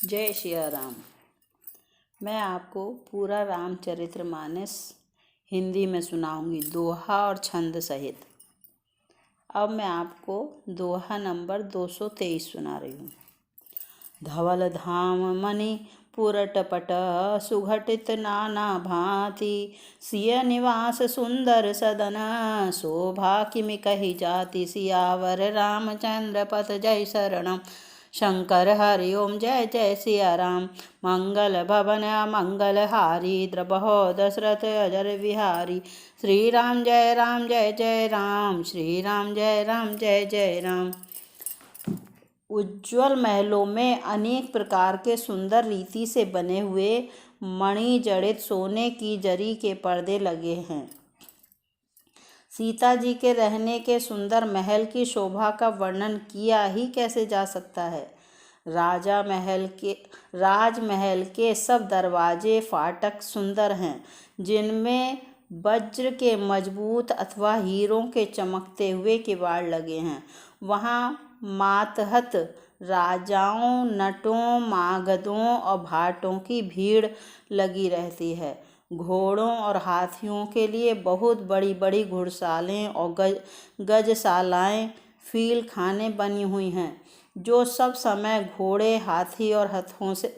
जय सिया राम। मैं आपको पूरा रामचरितमानस हिंदी में सुनाऊंगी, दोहा और छंद सहित। अब मैं आपको दोहा नंबर 223 सुना रही हूँ। धवल धाम मणि पुरटपट सुघटित नाना भांति, सिय निवास सुंदर सदन शोभा किमि कही जाति, सियावर रामचंद्र पथ जय शरणम शंकर हरि ओम जय जय सिया राम। मंगल भवन मंगल हारी द्रबहो दशरथ अजर विहारी, श्री राम जय जय राम, श्री राम जय जय राम। उज्ज्वल महलों में अनेक प्रकार के सुंदर रीति से बने हुए मणि जड़ित सोने की जरी के पर्दे लगे हैं। सीता जी के रहने के सुंदर महल की शोभा का वर्णन किया ही कैसे जा सकता है। राजमहल के सब दरवाजे फाटक सुंदर हैं, जिनमें वज्र के मजबूत अथवा हीरों के चमकते हुए किवाड़ लगे हैं। वहाँ मातहत राजाओं, नटों, मागधों और भाटों की भीड़ लगी रहती है। घोड़ों और हाथियों के लिए बहुत बड़ी बड़ी घुड़सालें और गजशालाएं, फील खाने बनी हुई हैं, जो सब समय घोड़े, हाथी और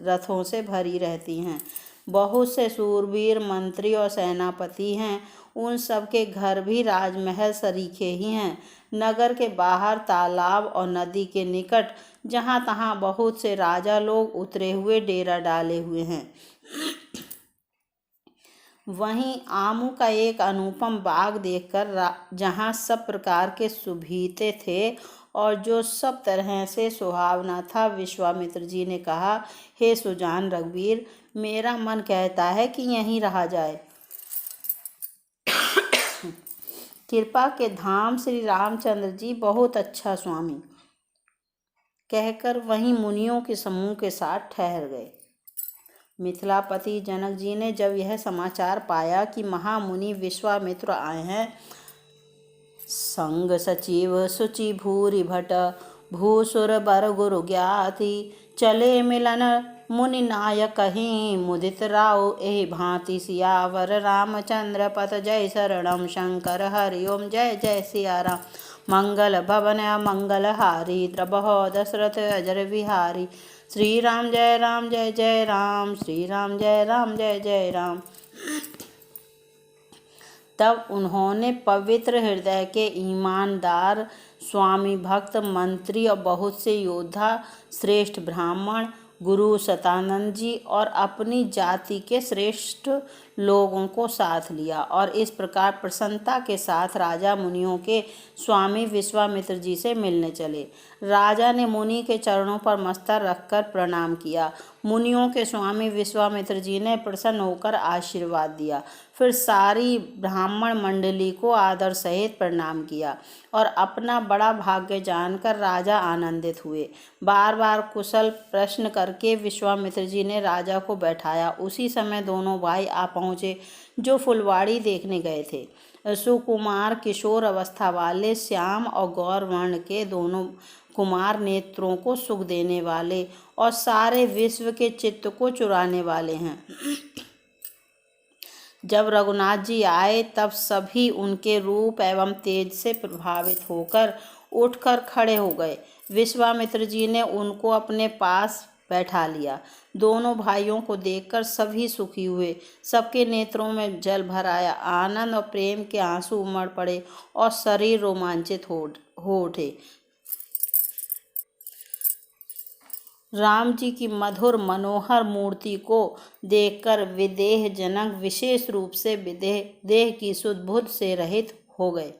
रथों से भरी रहती हैं। बहुत से शूरवीर मंत्री और सेनापति हैं, उन सब के घर भी राजमहल सरीखे ही हैं। नगर के बाहर तालाब और नदी के निकट जहाँ तहाँ बहुत से राजा लोग उतरे हुए डेरा डाले हुए हैं। वहीं आमू का एक अनुपम बाग देखकर, जहाँ सब प्रकार के सुभीते थे और जो सब तरह से सुहावना था, विश्वामित्र जी ने कहा, हे सुजान रघुवीर, मेरा मन कहता है कि यहीं रहा जाए। कृपा के धाम श्री रामचंद्र जी बहुत अच्छा स्वामी, कहकर वहीं मुनियों के समूह के साथ ठहर गए। मिथिलापति जनक जी ने जब यह समाचार पाया कि महामुनि विश्वामित्र आए हैं, संग सचिव सुचि भूरि भट भूसुर बर गुरु ज्ञाति, चले मिलन मुनि नायक कहीं, मुदित राव एहि भांति, सियावर रामचंद्र पथ जय शरणम शंकर हरि ओम जय जय सिया राम। मंगल भवन मंगल हारी द्रबहो दशरथ अजर विहारी, श्री राम जय जय राम, श्री राम जय जय राम। तब उन्होंने पवित्र हृदय के ईमानदार स्वामी भक्त मंत्री और बहुत से योद्धा, श्रेष्ठ ब्राह्मण, गुरु सतानंद जी और अपनी जाति के श्रेष्ठ लोगों को साथ लिया और इस प्रकार प्रसन्नता के साथ राजा मुनियों के स्वामी विश्वामित्र जी से मिलने चले। राजा ने मुनि के चरणों पर मस्तक रखकर प्रणाम किया। मुनियों के स्वामी विश्वामित्र जी ने प्रसन्न होकर आशीर्वाद दिया। फिर सारी ब्राह्मण मंडली को आदर सहित प्रणाम किया और अपना बड़ा भाग्य जानकर राजा आनंदित हुए। बार बार कुशल प्रश्न करके विश्वामित्र जी ने राजा को बैठाया। उसी समय दोनों भाई आ पहुँचे, जो फुलवाड़ी देखने गए थे। सुकुमार किशोर अवस्था वाले श्याम और गौर वर्ण के दोनों कुमार, नेत्रों को सुख देने वाले और सारे विश्व के चित्त को चुराने वाले हैं। जब रघुनाथ जी आए तब सभी उनके रूप एवं तेज से प्रभावित होकर उठकर खड़े हो गए। विश्वामित्र जी ने उनको अपने पास बैठा लिया। दोनों भाइयों को देखकर सभी सुखी हुए। सबके नेत्रों में जल भर आया। आनंद और प्रेम के आंसू उमड़ पड़े और शरीर रोमांचित हो उठे। राम जी की मधुर मनोहर मूर्ति को देखकर विदेह जनक विशेष रूप से देह की सुध बुध से रहित हो गए।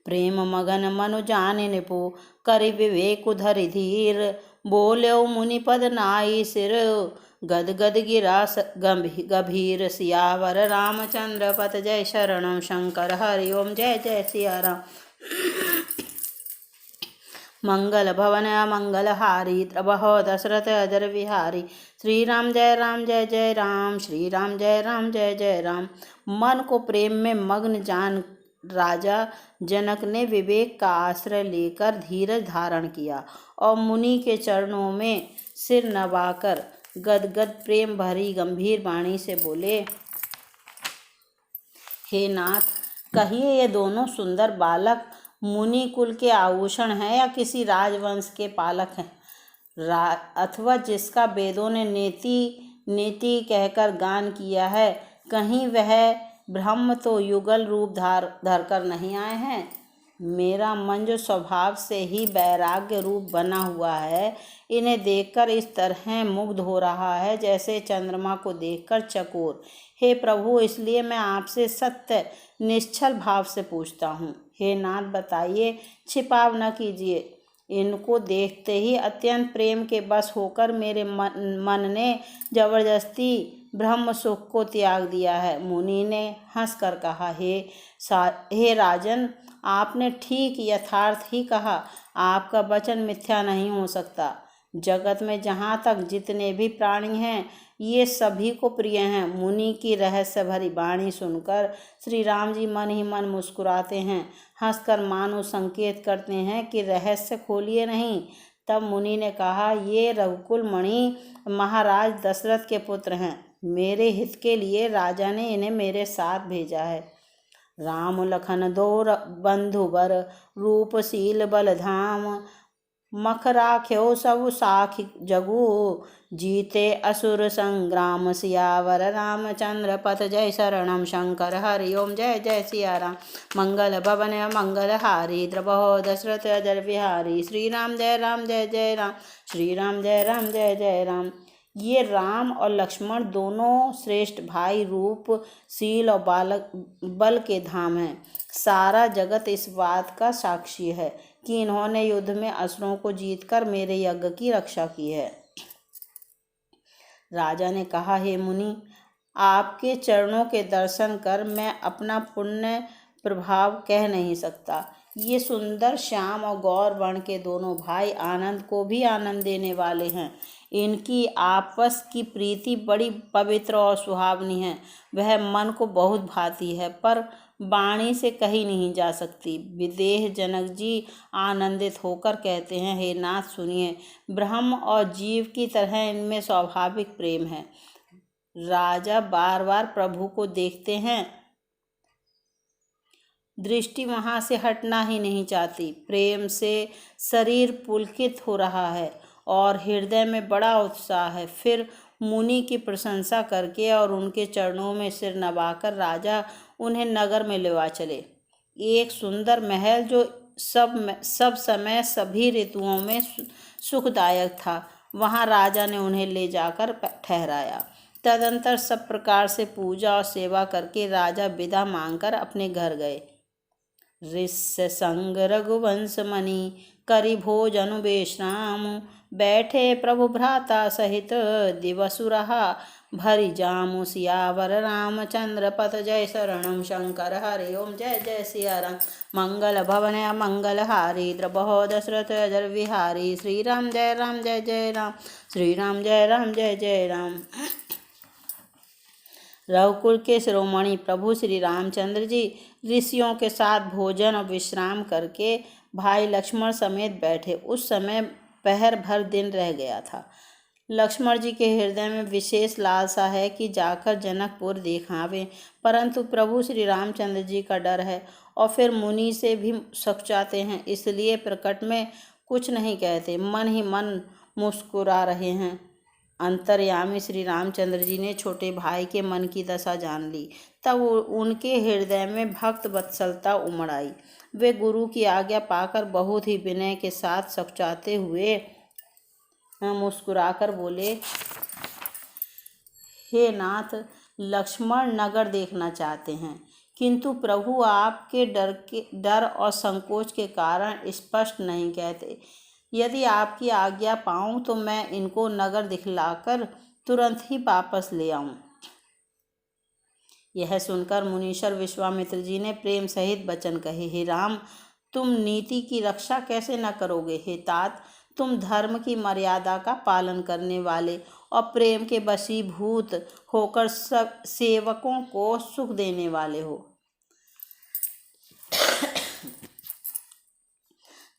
प्रेम मगन मनु जाने निपु करि विवेक धरि धीर, बोल्यो मुनिपद नाई सिर गद गद गिरा गंभीर, सियावर रामचंद्र पथ जय शरणम शंकर हरि ओम जय जय सिया राम। मंगल भवन मंगल हारी द्रबहो दशरथ अजर विहारी, श्री राम जय राम, श्री राम जय जय राम। मन को प्रेम में मग्न राजा जनक ने विवेक का आश्रय लेकर धीरज धारण किया और मुनि के चरणों में सिर नवाकर गदगद प्रेम भरी गंभीर वाणी से बोले, हे नाथ, कहिए ये दोनों सुंदर बालक मुनि कुल के आभूषण हैं या किसी राजवंश के पालक हैं, अथवा जिसका वेदों ने नेति नेति कहकर गान किया है, कहीं वह ब्रह्म तो युगल रूप धरकर नहीं आए हैं। मेरा मन जो स्वभाव से ही वैराग्य रूप बना हुआ है, इन्हें देखकर इस तरह मुग्ध हो रहा है जैसे चंद्रमा को देखकर चकोर। हे प्रभु, इसलिए मैं आपसे सत्य निश्चल भाव से पूछता हूँ। हे नाथ, बताइए, छिपाव न कीजिए। इनको देखते ही अत्यंत प्रेम के बस होकर मेरे मन ने जबरदस्ती ब्रह्म सुख को त्याग दिया है। मुनि ने हंसकर कहा, हे राजन, आपने ठीक यथार्थ ही कहा। आपका वचन मिथ्या नहीं हो सकता। जगत में जहाँ तक जितने भी प्राणी हैं, ये सभी को प्रिय हैं। मुनि की रहस्य भरी वाणी सुनकर श्री राम जी मन ही मन मुस्कुराते हैं, हंसकर मानो संकेत करते हैं कि रहस्य खोलिए नहीं। तब मुनि ने कहा, ये रघुकुल मणि महाराज दशरथ के पुत्र हैं। मेरे हित के लिए राजा ने इन्हें मेरे साथ भेजा है। राम लखन दो बंधुबर, रूपशील बलधाम, मख राख्यो सब साखी जगु, जीते असुर संग्राम, सियावर रामचंद्र पथ जय शरणम शंकर। हरि ओम। जय जय सिया राम। मंगल भवन मंगल हारी, द्रवहो दशरथ अजर बिहारी। श्री राम जय राम जय जय राम, श्री राम जय राम जय जय राम। ये राम और लक्ष्मण दोनों श्रेष्ठ भाई रूप, शील और बल के धाम हैं। सारा जगत इस बात का साक्षी है कि इन्होंने युद्ध में असुरों को जीतकर मेरे यज्ञ की रक्षा की है। राजा ने कहा, हे मुनि, आपके चरणों के दर्शन कर मैं अपना पुण्य प्रभाव कह नहीं सकता। ये सुंदर श्याम और गौर वर्ण के दोनों भाई आनंद को भी आनंद देने वाले हैं। इनकी आपस की प्रीति बड़ी पवित्र और सुहावनी है। वह मन को बहुत भाती है, पर वाणी से कही नहीं जा सकती। विदेह जनक जी आनंदित होकर कहते हैं, हे नाथ, सुनिए, ब्रह्म और जीव की तरह इनमें स्वाभाविक प्रेम है। राजा बार बार प्रभु को देखते हैं, दृष्टि वहाँ से हटना ही नहीं चाहती। प्रेम से शरीर पुलकित हो रहा है और हृदय में बड़ा उत्साह है। फिर मुनि की प्रशंसा करके और उनके चरणों में सिर नवाकर राजा उन्हें नगर में लेवा चले। एक सुंदर महल जो सब समय सभी ऋतुओं में सुखदायक था, वहाँ राजा ने उन्हें ले जाकर ठहराया। तदंतर सब प्रकार से पूजा और सेवा करके राजा विदा मांगकर अपने घर गए। ऋष्य संग रघुवंश मणि, करि भोजन विश्राम, बैठे प्रभु भ्राता सहित दिवसु रहा, भरि जामु सियावर रामचंद्र पथ जय शरणम शंकर। हरि ओम। जय जय सिया राम। मंगल भवन मंगल हारी, द्रवहो दशरथ अजर विहारी। श्री राम जय राम जय जय राम, श्री राम जय राम जय जय राम। रघुकुल के शिरोमणि प्रभु श्री रामचंद्र जी ऋषियों के साथ भोजन और विश्राम करके भाई लक्ष्मण समेत बैठे। उस समय पहर भर दिन रह गया था। लक्ष्मण जी के हृदय में विशेष लालसा है कि जाकर जनकपुर देखावें, परंतु प्रभु श्री रामचंद्र जी का डर है और फिर मुनि से भी सकुचाते हैं, इसलिए प्रकट में कुछ नहीं कहते, मन ही मन मुस्कुरा रहे हैं। अंतर्यामी श्री रामचंद्र जी ने छोटे भाई के मन की दशा जान ली। तब उनके हृदय में भक्त वत्सलता उमड़ आई। वे गुरु की आज्ञा पाकर बहुत ही विनय के साथ सकुचाते हुए मुस्कुराकर बोले, हे नाथ, लक्ष्मण नगर देखना चाहते हैं, किंतु प्रभु आपके डर और संकोच के कारण स्पष्ट नहीं कहते। यदि आपकी आज्ञा पाऊं तो मैं इनको नगर दिखलाकर तुरंत ही वापस ले आऊं। यह सुनकर मुनीश्वर विश्वामित्र जी ने प्रेम सहित वचन कहे, हे राम, तुम नीति की रक्षा कैसे न करोगे। हे तात, तुम धर्म की मर्यादा का पालन करने वाले और प्रेम के वशीभूत होकर सब सेवकों को सुख देने वाले हो।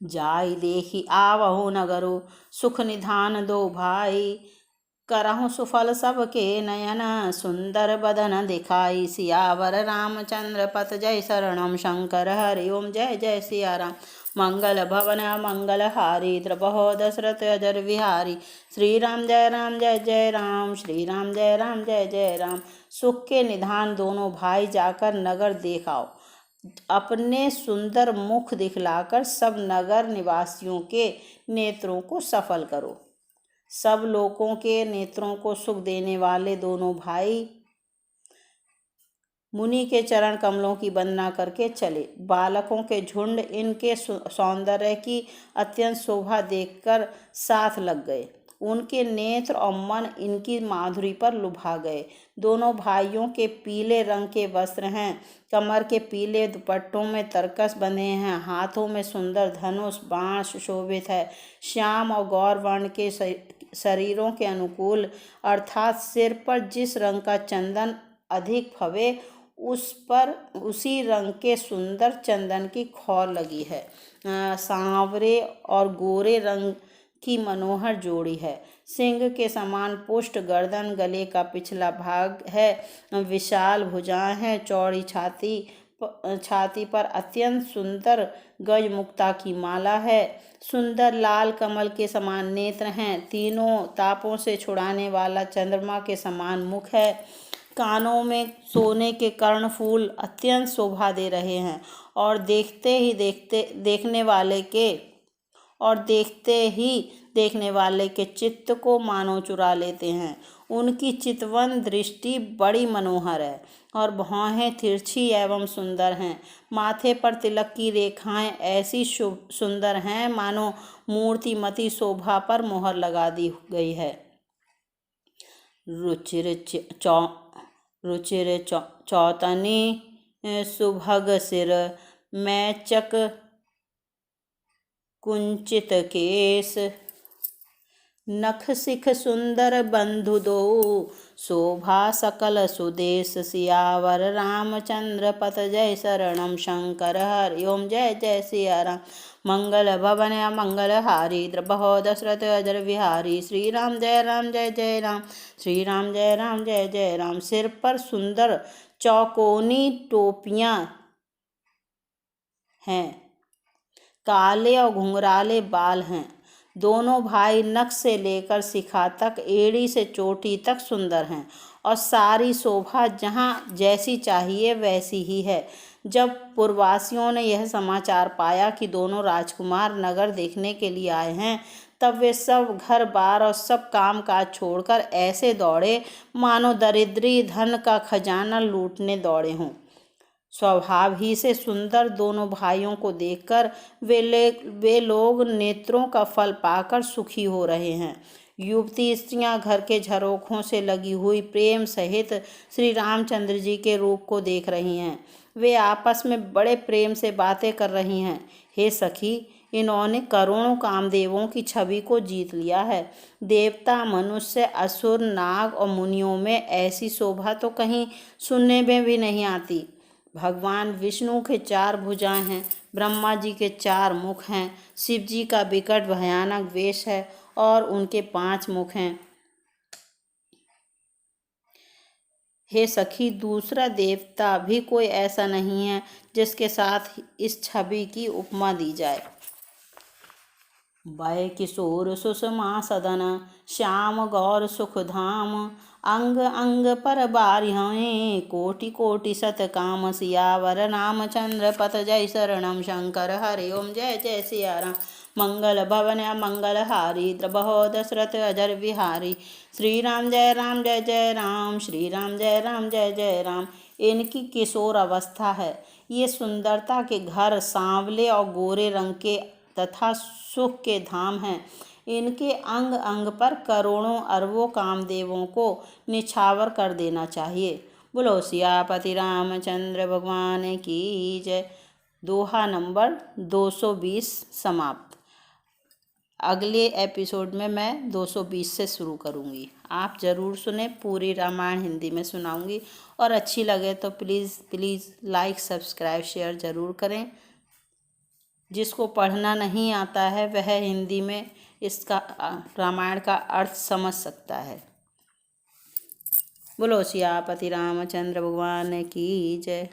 जाई देखी आवहु नगरो, सुख निधान दो भाई। करहु सुफल सबके नयन, सुंदर बदन दिखाई। सियावर रामचंद्र पत जय शरणम शंकर हरि ओम जय जय सिया राम। मंगल भवन मंगल हारी, द्रबहो दशरथ अजर विहारी। श्री राम जय जय राम, श्री राम जय जय राम। सुख के निधान दोनों भाई जाकर नगर देखाओ, अपने सुंदर मुख दिखलाकर सब नगर निवासियों के नेत्रों को सफल करो। सब लोगों के नेत्रों को सुख देने वाले दोनों भाई मुनि के चरण कमलों की वंदना करके चले। बालकों के झुंड इनके सौंदर्य की अत्यंत शोभा देखकर साथ लग गए। उनके नेत्र और मन इनकी माधुरी पर लुभा गए। दोनों भाइयों के पीले रंग के वस्त्र हैं, कमर के पीले दुपट्टों में तरकस बंधे हैं, हाथों में सुंदर धनुष बाण सुशोभित है। श्याम और गौर वर्ण के शरीरों के अनुकूल, अर्थात सिर पर जिस रंग का चंदन अधिक फवे उस पर उसी रंग के सुंदर चंदन की खौर लगी है। सांवरे और गोरे रंग की मनोहर जोड़ी है। सिंह के समान पुष्ट गर्दन, गले का पिछला भाग है, विशाल भुजाएं हैं, चौड़ी छाती पर अत्यंत सुंदर गजमुक्ता की माला है। सुंदर लाल कमल के समान नेत्र हैं। तीनों तापों से छुड़ाने वाला चंद्रमा के समान मुख है। कानों में सोने के कर्णफूल अत्यंत शोभा दे रहे हैं और देखते ही देखने वाले के चित्त को मानो चुरा लेते हैं। उनकी चितवन दृष्टि बड़ी मनोहर है और भौहें तिरछी एवं सुंदर हैं। माथे पर तिलक की रेखाएं ऐसी सुंदर हैं मानो मूर्तिमती शोभा पर मोहर लगा दी गई है। रुचिर चौतनी सुभग सिर, मैचक कुंचित केस। नख सिख सुंदर बंधु दो, शोभा सकल सुदेश। सियावर रामचंद्र पत जय शरणम शंकर हरि ओम जय जय सिया राम। मंगल भवन मंगल हारी, द्रबहो दशरथ अजर विहारी। श्री राम जय जय राम, श्री राम जय जय राम। सिर पर सुंदर चौकोनी टोपियां हैं, काले और घुंघराले बाल हैं। दोनों भाई नख से लेकर शिखा तक, एड़ी से चोटी तक सुंदर हैं और सारी शोभा जहाँ जैसी चाहिए वैसी ही है। जब पुरवासियों ने यह समाचार पाया कि दोनों राजकुमार नगर देखने के लिए आए हैं, तब वे सब घर बार और सब काम काज छोड़कर ऐसे दौड़े मानो दरिद्री धन का खजाना लूटने दौड़े हों। स्वभाव ही से सुंदर दोनों भाइयों को देखकर वे लोग नेत्रों का फल पाकर सुखी हो रहे हैं। युवती स्त्रियां घर के झरोखों से लगी हुई प्रेम सहित श्री रामचंद्र जी के रूप को देख रही हैं। वे आपस में बड़े प्रेम से बातें कर रही हैं। हे सखी, इन्होंने करोड़ों कामदेवों की छवि को जीत लिया है। देवता, मनुष्य, असुर, नाग और मुनियों में ऐसी शोभा तो कहीं सुनने में भी नहीं आती। भगवान विष्णु के 4 भुजाएं हैं, ब्रह्मा जी के 4 मुख हैं, शिव जी का विकट भयानक वेश है और उनके 5 मुख हैं। हे सखी, दूसरा देवता भी कोई ऐसा नहीं है जिसके साथ इस छवि की उपमा दी जाए। वै किशोर सुषमा सदन, श्याम गौर सुख धाम। अंग अंग पर बारिहें, कोटि कोटि सत काम। सियावर रामचंद्र पत जय शरणम शंकर हरि ओम जय जय सिया राम। मंगल भवन मंगल हारी, द्रबहो दशरथ अजर विहारी। श्री राम जय जय राम, श्री राम जय जय राम। इनकी किशोर अवस्था है। ये सुंदरता के घर सांवले और गोरे रंग के तथा सुख के धाम हैं। इनके अंग अंग पर करोड़ों अरबों कामदेवों को निछावर कर देना चाहिए। बोलो सियापति रामचंद्र भगवान की जय। दोहा नंबर 220 समाप्त। अगले एपिसोड में मैं 220 से शुरू करूँगी। आप ज़रूर सुने, पूरी रामायण हिंदी में सुनाऊँगी और अच्छी लगे तो प्लीज़ लाइक सब्सक्राइब शेयर ज़रूर करें। जिसको पढ़ना नहीं आता है वह हिंदी में इसका रामायण का अर्थ समझ सकता है। बोलो सियापति रामचंद्र भगवान की जय।